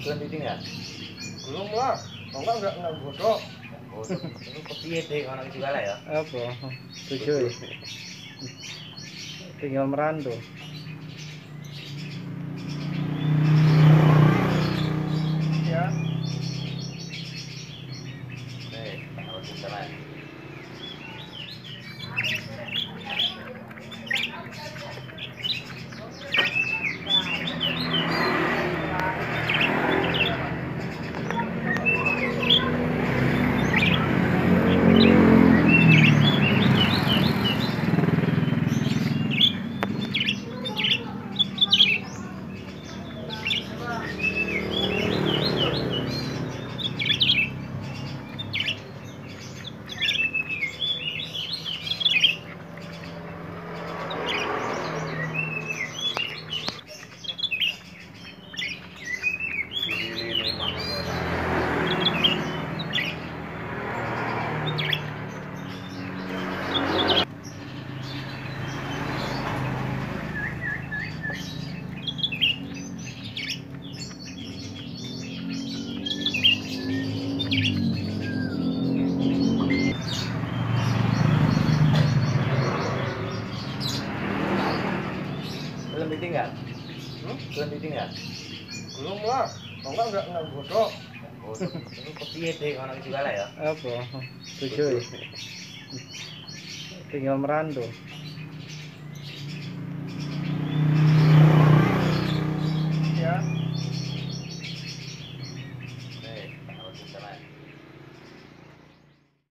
Belum ditinggal? Belum lah. Kok enggak bodoh. Oh, itu kepiye deh kalau itu kalah ya? Apa? Tujuh. Tinggal merantau. Ya. Kalau kita lah. Belum ditinggal? Belum ditinggal? Belum lah. Kok enggak bodoh. Oh, itu kepiye deh kalau itu kalah ya? Apa? Tujuh. Tinggal merantau.